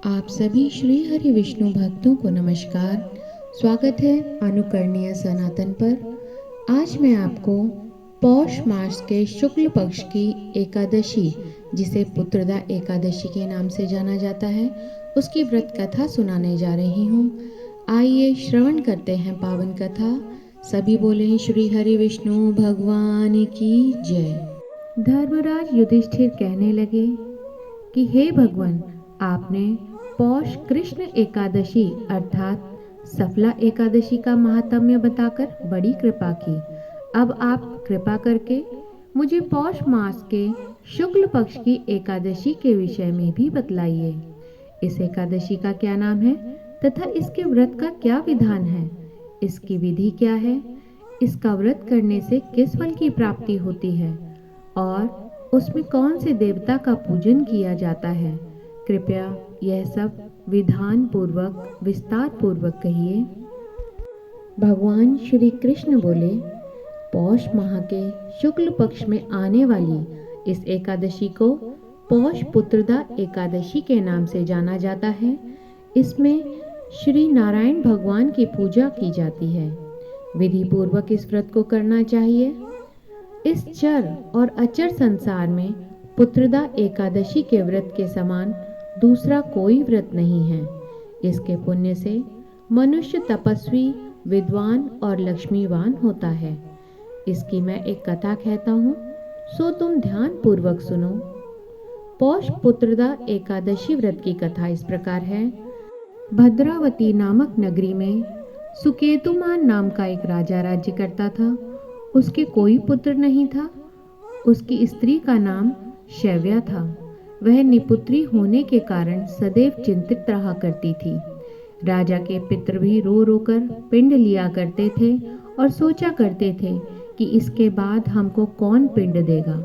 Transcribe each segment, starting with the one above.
आप सभी श्री हरि विष्णु भक्तों को नमस्कार। स्वागत है अनुकरणीय सनातन पर। आज मैं आपको पौष मास के शुक्ल पक्ष की एकादशी, जिसे पुत्रदा एकादशी के नाम से जाना जाता है, उसकी व्रत कथा सुनाने जा रही हूँ। आइए श्रवण करते हैं पावन कथा। सभी बोलें श्री हरि विष्णु भगवान की जय। धर्मराज युधिष्ठिर कहने लगे कि हे भगवान, आपने पौष कृष्ण एकादशी अर्थात सफला एकादशी का महात्म्य बताकर बड़ी कृपा की। अब आप कृपा करके मुझे पौष मास के शुक्ल पक्ष की एकादशी के विषय में भी बतलाइए। इस एकादशी का क्या नाम है तथा इसके व्रत का क्या विधान है, इसकी विधि क्या है, इसका व्रत करने से किस फल की प्राप्ति होती है और उसमें कौन से देवता का पूजन किया जाता है। कृपया यह सब विधान पूर्वक विस्तार पूर्वक कहिए। भगवान श्री कृष्ण बोले, पौष माह के शुक्ल पक्ष में आने वाली इस एकादशी को पौष पुत्रदा एकादशी के नाम से जाना जाता है। इसमें श्री नारायण भगवान की पूजा की जाती है। विधि पूर्वक इस व्रत को करना चाहिए। इस चर और अचर संसार में पुत्रदा एकादशी के व्रत के समान दूसरा कोई व्रत नहीं है। इसके पुण्य से मनुष्य तपस्वी, विद्वान और लक्ष्मीवान होता है। इसकी मैं एक कथा कहता हूँ, सो तुम ध्यान पूर्वक सुनो। पौष पुत्रदा एकादशी व्रत की कथा इस प्रकार है। भद्रावती नामक नगरी में सुकेतुमान नाम का एक राजा राज्य करता था। उसके कोई पुत्र नहीं था। उसकी स्त्री का नाम शैव्या था। वह निपुत्री होने के कारण सदैव चिंतित रहा करती थी। राजा के पितृ भी रो रो कर पिंड लिया करते थे और सोचा करते थे कि इसके बाद हमको कौन पिंड देगा।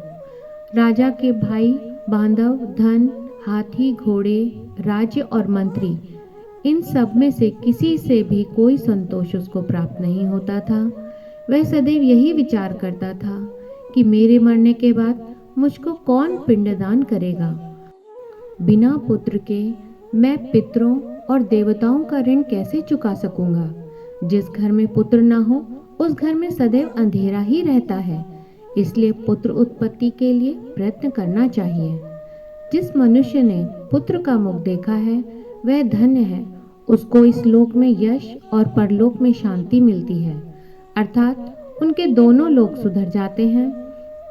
राजा के भाई, बांधव, धन, हाथी, घोड़े, राज्य और मंत्री, इन सब में से किसी से भी कोई संतोष उसको प्राप्त नहीं होता था। वह सदैव यही विचार करता था कि मेरे मरने के बाद मुझको कौन पिंडदान करेगा। बिना पुत्र के मैं पितरों और देवताओं का ऋण कैसे चुका सकूंगा। जिस घर में पुत्र न हो उस घर में सदैव अंधेरा ही रहता है। इसलिए पुत्र उत्पत्ति के लिए प्रयत्न करना चाहिए। जिस मनुष्य ने पुत्र का मुख देखा है वह धन्य है। उसको इस लोक में यश और परलोक में शांति मिलती है, अर्थात उनके दोनों लोक सुधर जाते हैं।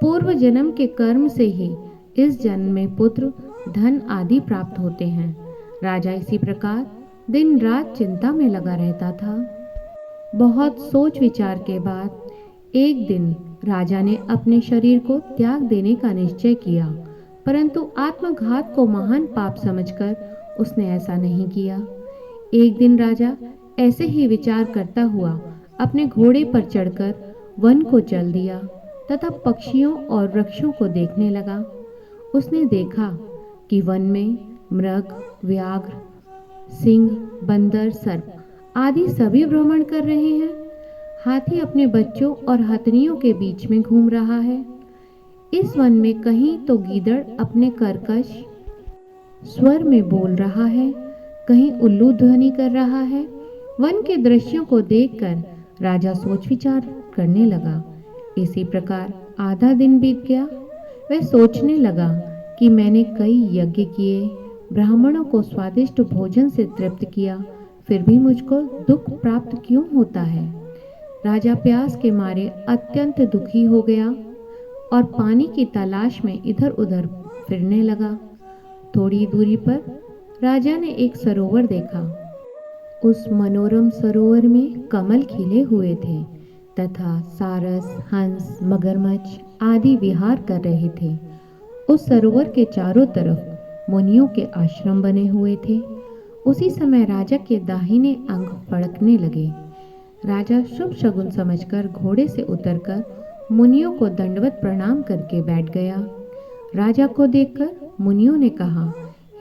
पूर्व जन्म के कर्म से ही इस जन्म में पुत्र, धन आदि प्राप्त होते हैं। राजा इसी प्रकार दिन रात चिंता में लगा रहता था। बहुत सोच विचार के बाद एक दिन राजा ने अपने शरीर को त्याग देने का निश्चय किया, परंतु आत्मघात को महान पाप समझकर उसने ऐसा नहीं किया। एक दिन राजा ऐसे ही विचार करता हुआ अपने घोड़े पर चढ़कर वन को चल दिया तथा पक्षियों और वृक्षों को देखने लगा। उसने देखा कि वन में मृग, व्याघ्र, सिंह, बंदर, सर्प आदि सभी भ्रमण कर रहे हैं। हाथी अपने बच्चों और हथनियों के बीच में घूम रहा है। इस वन में कहीं तो गीदड़ अपने कर्कश स्वर में बोल रहा है, कहीं उल्लू ध्वनि कर रहा है। वन के दृश्यों को देखकर राजा सोच विचार करने लगा। इसी प्रकार आधा दिन बीत गया। वह सोचने लगा कि मैंने कई यज्ञ किए, ब्राह्मणों को स्वादिष्ट भोजन से तृप्त किया, फिर भी मुझको दुख प्राप्त क्यों होता है। राजा प्यास के मारे अत्यंत दुखी हो गया और पानी की तलाश में इधर उधर फिरने लगा। थोड़ी दूरी पर राजा ने एक सरोवर देखा। उस मनोरम सरोवर में कमल खिले हुए थे तथा सारस, हंस, मगरमच्छ आदि विहार कर रहे थे। उस सरोवर के चारों तरफ मुनियों के आश्रम बने हुए थे। उसी समय राजा के दाहिने अंग फड़कने लगे। राजा शुभ शगुन समझकर घोड़े से उतरकर मुनियों को दंडवत प्रणाम करके बैठ गया। राजा को देखकर मुनियों ने कहा,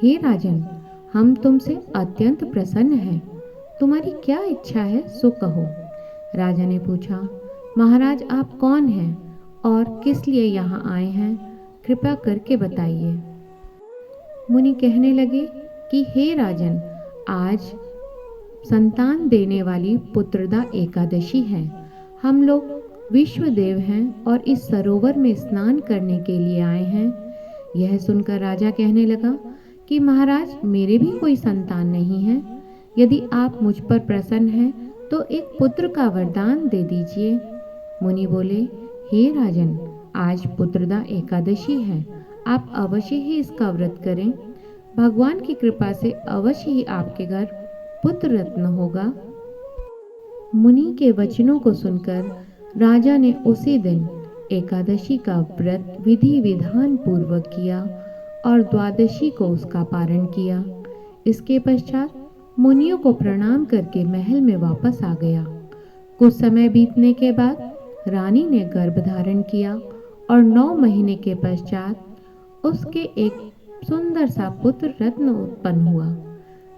हे राजन, हम तुमसे अत्यंत प्रसन्न हैं। तुम्हारी क्या इच्छा है सो कहो। राजा ने पूछा, महाराज आप कौन हैं और किस लिए यहाँ आए हैं, कृपया करके बताइए। मुनि कहने लगे, कि हे राजन, आज संतान देने वाली पुत्रदा एकादशी है। हम लोग विश्वदेव हैं और इस सरोवर में स्नान करने के लिए आए हैं। यह सुनकर राजा कहने लगा कि महाराज, मेरे भी कोई संतान नहीं है। यदि आप मुझ पर प्रसन्न हैं तो एक पुत्र का वरदान दे दीजिए। मुनि बोले, हे राजन, आज पुत्रदा एकादशी है, आप अवश्य ही इसका व्रत करें। भगवान की कृपा से अवश्य ही आपके घर पुत्र रत्न होगा। मुनि के वचनों को सुनकर राजा ने उसी दिन एकादशी का व्रत विधि विधान पूर्वक किया और द्वादशी को उसका पारण किया। इसके पश्चात मुनियों को प्रणाम करके महल में वापस आ गया। कुछ समय बीतने के बाद रानी ने गर्भ धारण किया और 9 महीने के पश्चात उसके एक सुंदर सा पुत्र रत्न उत्पन्न हुआ।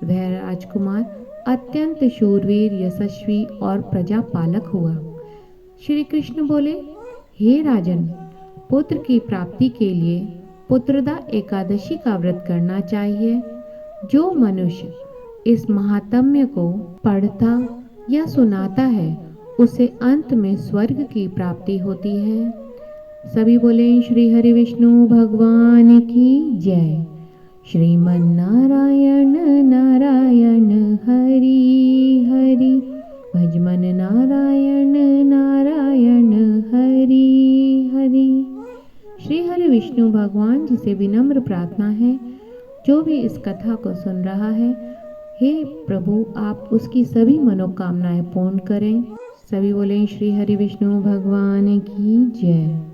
वह राजकुमार अत्यंत शूरवीर, यशस्वी और प्रजापालक हुआ। श्री कृष्ण बोले, हे राजन, पुत्र की प्राप्ति के लिए पुत्रदा एकादशी का व्रत करना चाहिए। जो मनुष्य इस महात्म्य को पढ़ता या सुनाता है उसे अंत में स्वर्ग की प्राप्ति होती है। सभी बोले, श्री हरि विष्णु भगवान की जय। श्रीमन नारायण नारायण हरि हरि, भजमन नारायण नारायण हरि हरि। श्री हरि विष्णु भगवान जी से विनम्र प्रार्थना है, जो भी इस कथा को सुन रहा है, हे प्रभु, आप उसकी सभी मनोकामनाएं पूर्ण करें। सभी बोले, श्री हरि विष्णु भगवान की जय।